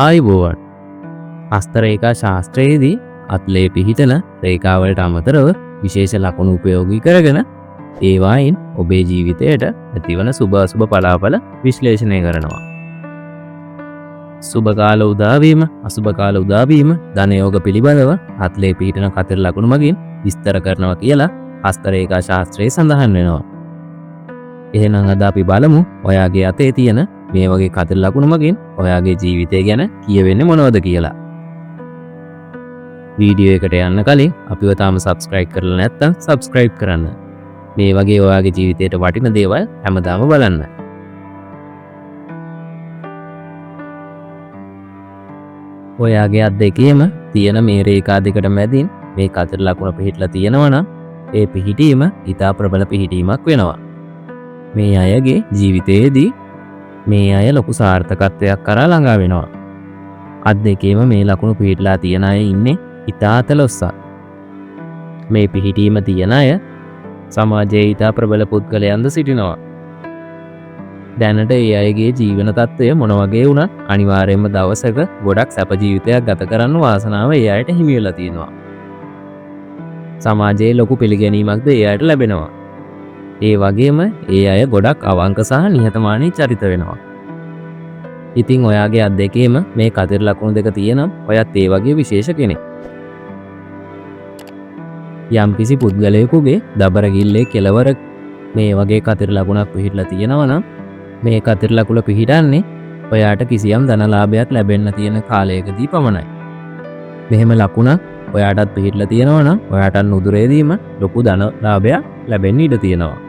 ආයුබෝවන්. හස්ත රේඛා ශාස්ත්‍රයේදී අත්ලේ පිහිටන රේඛාවලට අමතරව විශේෂ ලක්ෂණ උපයෝගී කරගෙන ඒවායින් ඔබේ ජීවිතයට ඇතිවන සුභ අසුභ පලාඵල විශ්ලේෂණය කරනවා. සුභ කාල උදාවීම, අසුභ කාල උදාවීම, ධන යෝග පිළිබඳව අත්ලේ පිහිටන කතර ලක්ෂණ මගින් විස්තර කරනවා කියලා හස්ත රේඛා ශාස්ත්‍රයේ සඳහන් වෙනවා. එහෙනම් අද අපි බලමු ඔයාගේ අතේ තියෙන මේ වගේ කතර ලකුණු මගින් ඔයාගේ ජීවිතය ගැන කියවෙන්නේ මොනවද කියලා. වීඩියෝ එකට යන්න කලින් අපිව තාම subscribe කරලා නැත්නම් subscribe කරන්න. මේ වගේ ඔයාගේ ජීවිතයට වටින දේවල් හැමදාම බලන්න. ඔයාගේ අත් දෙකේම තියෙන මේ රේඛා දෙකට මැදින් මේ කතර ලකුණ පිහිටලා තියෙනවා නම් ඒ පිහිටීම ඊටා ප්‍රබල පිහිටීමක් වෙනවා. මේ අයගේ ජීවිතයේදී මේ අය ලොකු සාර්ථකත්වයක් කරා ළඟා වෙනවා. අත් දෙකේම මේ ලකුණු පිහිටලා තියෙන අය ඉන්නේ ඉතා අතලොස්සක්. මේ පිහිටීම තියෙන අය සමාජයේ ඉතා ප්‍රබල පුද්ගලයන්ද සිටිනවා. දැනට ඒ අයගේ ජීවන තත්ත්වය මොන වගේ වුණත් අනිවාර්යයෙන්ම දවසක ගොඩක් සැප ජීවිතයක් ගත කරන්න වාසනාව ඒ අයට හිමි වෙලා තියෙනවා. සමාජයේ ලොකු පිළිගැනීමක්ද ඒ අයට ලැබෙනවා. ඒ වගේම ඒ අය ගොඩක් අවංක සහ නිහතමානී චරිත වෙනවා. ඉතින් ඔයාගේ අත් දෙකේම මේ කතර ලකුණු දෙක තියෙනම් ඔයත් ඒ වගේ විශේෂ කෙනෙක්. යම්කිසි පුද්ගලයෙකුගේ දබරගිල්ලේ කෙළවර මේ වගේ කතර ලකුණක් පිහිටලා තියෙනවා නම් මේ කතර ලකුණ පිහිටන්නේ ඔයාට කිසියම් ධනලාභයක් ලැබෙන්න තියෙන කාලයකදී පමණයි. මෙහෙම ලකුණක් ඔයාටත් පිහිටලා තියෙනවා නම් ඔයාට නුදුරේදීම ලොකු ධනලාභයක් ලැබෙන්න ඉඩ තියෙනවා.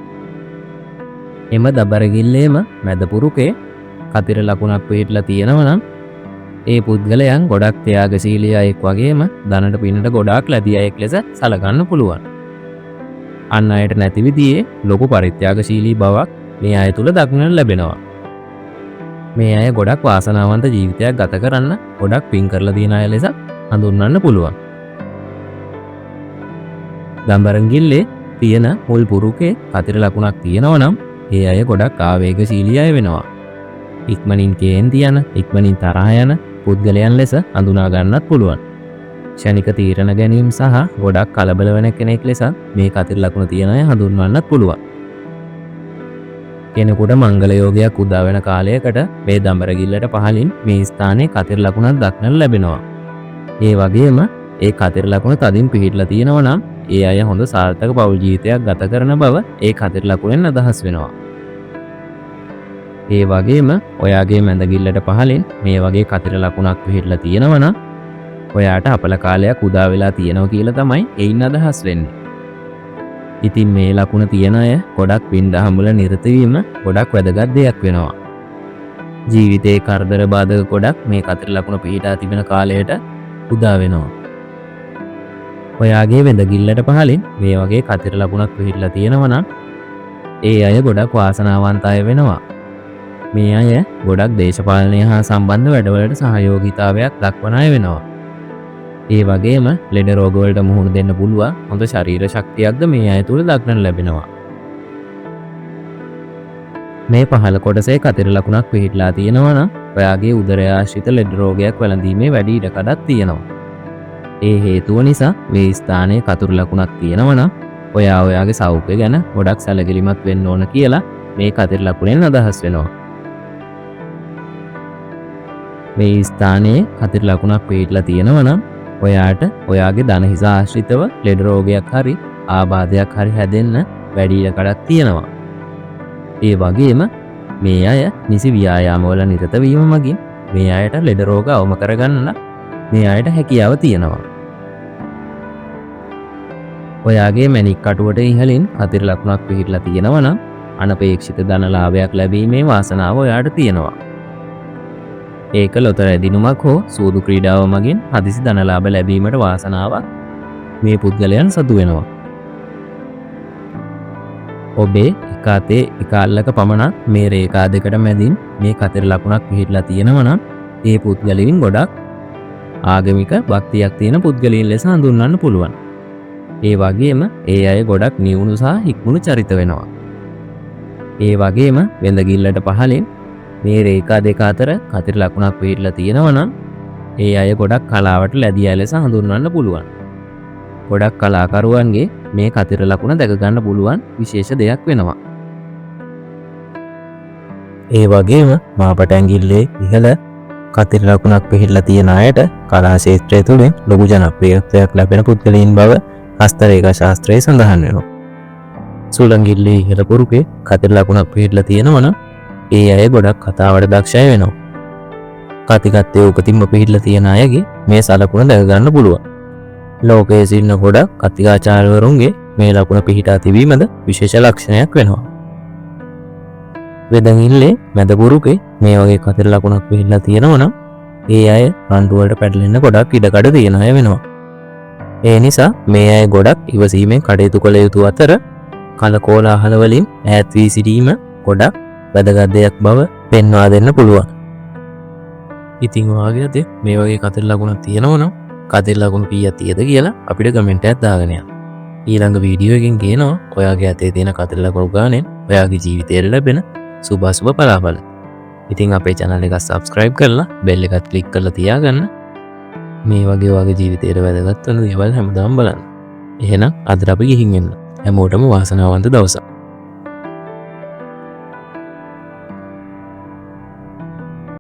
එම දබරගිල්ලේම මැද පුරුකේ කතර ලකුණක් පිහිටලා තියෙනවා නම් ඒ පුද්ගලයන් ගොඩක් ත්‍යාගශීලී අයෙක් වගේම ධනට පිනට ගොඩාක් ලැබිය අයෙක් ලෙස සලකන්න පුළුවන්. අන් අයට නැති විදිහේ ලොකු පරිත්‍යාගශීලී බවක් මේ අය තුල දක්නට ලැබෙනවා. මේ අය ගොඩක් වාසනාවන්ත ජීවිතයක් ගත කරන්න ගොඩක් පින් කරලා තියෙන අය ලෙස හඳුන්වන්න පුළුවන්. දඹරංගිල්ලේ තියෙන මුල් පුරුකේ කතර ලකුණක් තියෙනවා නම් ඒ අය ගොඩක් ආවේගශීලී අය වෙනවා. ඉක්මනින් කේන්ති යන, ඉක්මනින් තරහ යන පුද්ගලයන් ලෙස හඳුනා ගන්නත් පුළුවන්. ක්ෂණික තීරණ ගැනීම සහ ගොඩක් කලබල වෙන කෙනෙක් ලෙස මේ කතර ලකුණ තියෙන අය හඳුන්වන්නත් පුළුවන්. කෙනෙකුට මංගල යෝගයක් උදා වෙන කාලයකට මේ දඹරගිල්ලට පහළින් මේ ස්ථානයේ කතර ලකුණක් දක්නට ලැබෙනවා. ඒ වගේම ඒ කතර ලකුණ තදින් පිහිටලා තියෙනවා නම් ඒ අය හොඳ සාර්ථක පෞල් ජීවිතයක් ගත කරන බව ඒ කතර ලකුණෙන් අදහස් වෙනවා. ඒ වගේම ඔයාගේ මැදගිල්ලට පහළින් මේ වගේ කතර ලකුණක් පිහිටලා තියෙනවා නම් ඔයාට අපල කාලයක් උදා වෙලා තියෙනවා කියලා තමයි එයින් අදහස් වෙන්නේ. ඉතින් මේ ලකුණ තියන අය ගොඩක් පින් දහම් වල නිරත වීම ගොඩක් වැදගත් දෙයක් වෙනවා. ජීවිතේ කරදර බාධක ගොඩක් මේ කතර ලකුණ පිහිටා තිබෙන කාලයට උදා වෙනවා. ඔයාගේ වෙදගිල්ලට පහළින් මේ වගේ කතර ලකුණක් පිහිටලා තියෙනවා නම් ඒ අය ගොඩක් වාසනාවන්ත අය වෙනවා. මේ අය ගොඩක් දේශපාලනය හා සම්බන්ධ වැඩවලට සහයෝගීතාවයක් දක්වන අය වෙනවා. ඒ වගේම ලෙඩ රෝගවලට මුහුණ දෙන්න පුළුවන් හොඳ ශරීර ශක්තියක්ද මේ අය තුල දක්නට ලැබෙනවා. මේ පහළ කොටසේ කතර ලකුණක් පිහිටලා තියෙනවා නම් ඔයාගේ උදරය ආශ්‍රිත ලෙඩ රෝගයක් වැළඳීමේ වැඩි ඉඩකඩක් තියෙනවා. ඒ හේතුව නිසා මේ ස්ථානයේ කතර ලකුණක් තියෙනවා නම් ඔයා ඔයාගේ සෞඛ්‍ය ගැන ගොඩක් සැලකිලිමත් වෙන්න ඕන කියලා මේ කතර ලකුණෙන් අදහස් වෙනවා. මේ ස්ථානයේ කතර ලකුණක් පිහිටලා තියෙනවා නම් ඔයාට ඔයාගේ ධන හිස ආශ්‍රිතව ලෙඩ රෝගයක් හරි ආබාධයක් හරි හැදෙන්න වැඩි ඉඩකඩක් තියෙනවා. ඒ වගේම මේ අය නිසි ව්‍යායාම වල නිරත වීම මගින් මේ අයට ලෙඩ රෝග අවම කරගන්න මේ අයට හැකියාව තියෙනවා. ඔයාගේ මැණික් කටුවට ඉහළින් කතර ලකුණක් පිහිටලා තියෙනවා නම් අනපේක්ෂිත ධන ලාභයක් ලැබීමේ වාසනාව ඔයාට තියෙනවා. ඒක ලොතර ඇදිනුමක් හෝ සූදු ක්‍රීඩාව මගින් හදිසි ධනලාභ ලැබීමට වාසනාවක් මේ පුද්ගලයන් සතු වෙනවා. ඔබේ එක අතේ එක අල්ලක පමණක් මේ රේඛා දෙකට මැදින් මේ කතර ලකුණක් පිහිටලා තියෙනවා නම් ඒ පුද්ගලයන් ගොඩක් ආගමික භක්තියක් තියෙන පුද්ගලයන් ලෙස හඳුන්වන්න පුළුවන්. ඒ වගේම ඒ අය ගොඩක් නිවුණු සහ හික්මුණු චරිත වෙනවා. ඒ වගේම වෙඳගිල්ලට පහළින් මේ රේඛා දෙක අතර කතිර ලකුණක් පිහිටලා තියෙනවා නම් ඒ අය ගොඩක් කලාවට ලැබිය ලෙස හඳුන්වන්න පුළුවන්. ගොඩක් කලාකරුවන්ගේ මේ කතිර ලකුණ දැක ගන්න පුළුවන් විශේෂ දෙයක් වෙනවා. ඒ වගේම මාපට ඇඟිල්ලේ ඉහළ කතිර ලකුණක් පිහිටලා තියෙන අයට කලා ක්ෂේත්‍රය තුළින් ලොකු ජනප්‍රියත්වයක් ලැබෙන පුද්ගලයන් බව හස්තරේඛා ශාස්ත්‍රයේ සඳහන් වෙනවා. සුළඟිල්ලේ ඉහළ පුරුකේ කතිර ලකුණක් පිහිටලා තියෙනවා නම් ඒ අය ගොඩක් කතාවට දක්ෂය වෙනවා. කතිකත්වයේ උපතින්ම පිහිටලා තියෙන අයගේ මේ සලකුණ දැක ගන්න පුළුවන්. ලෝකයේ සිටින ගොඩක් කතිකාචාර්යවරුන්ගේ මේ ලකුණ පිහිටා තිබීමද විශේෂ ලක්ෂණයක් වෙනවා. වෙදඟිල්ලේ මැද පුරුකේ මේ වගේ කතිර ලකුණක් පිහිටලා තියෙනවා නම් ඒ අය රණ්ඩු වලට පැටලෙන්න ගොඩක් ඉඩකඩ තියෙන අය වෙනවා. ඒ නිසා මේ අය ගොඩක් ඉවසීමෙන් කටයුතු කළ යුතු අතර කලකෝලාහල වලින් ඈත් වී සිටීම ගොඩක් වැදගත් දෙයක් බව පෙන්වා දෙන්න පුළුවන්. ඉතින් ඔයාගේ මේ වගේ කතිර ලකුණක් තියෙනවා නම් කතිර ලකුණු කීයක් තියෙද කියලා අපිට කමෙන්ට් එකක් දාගෙන යන්න. ඊළඟ වීඩියෝ එකකින් කියනවා ඔයාගේ අතේ තියෙන කතිර ලකුණු ගානෙන් ඔයාගේ ජීවිතයට ලැබෙන සුබ පලාඵල. ඉතින් අපේ channel එක subscribe කරලා bell එකත් click කරලා තියාගන්න. මේ වගේ ඔයාගේ ජීවිතයට වැදගත් වෙන දේවල් හැමදාම බලන්න. එහෙනම් අද අපි ගිහින් එන්න. හැමෝටම වාසනාවන්ත දවසක්.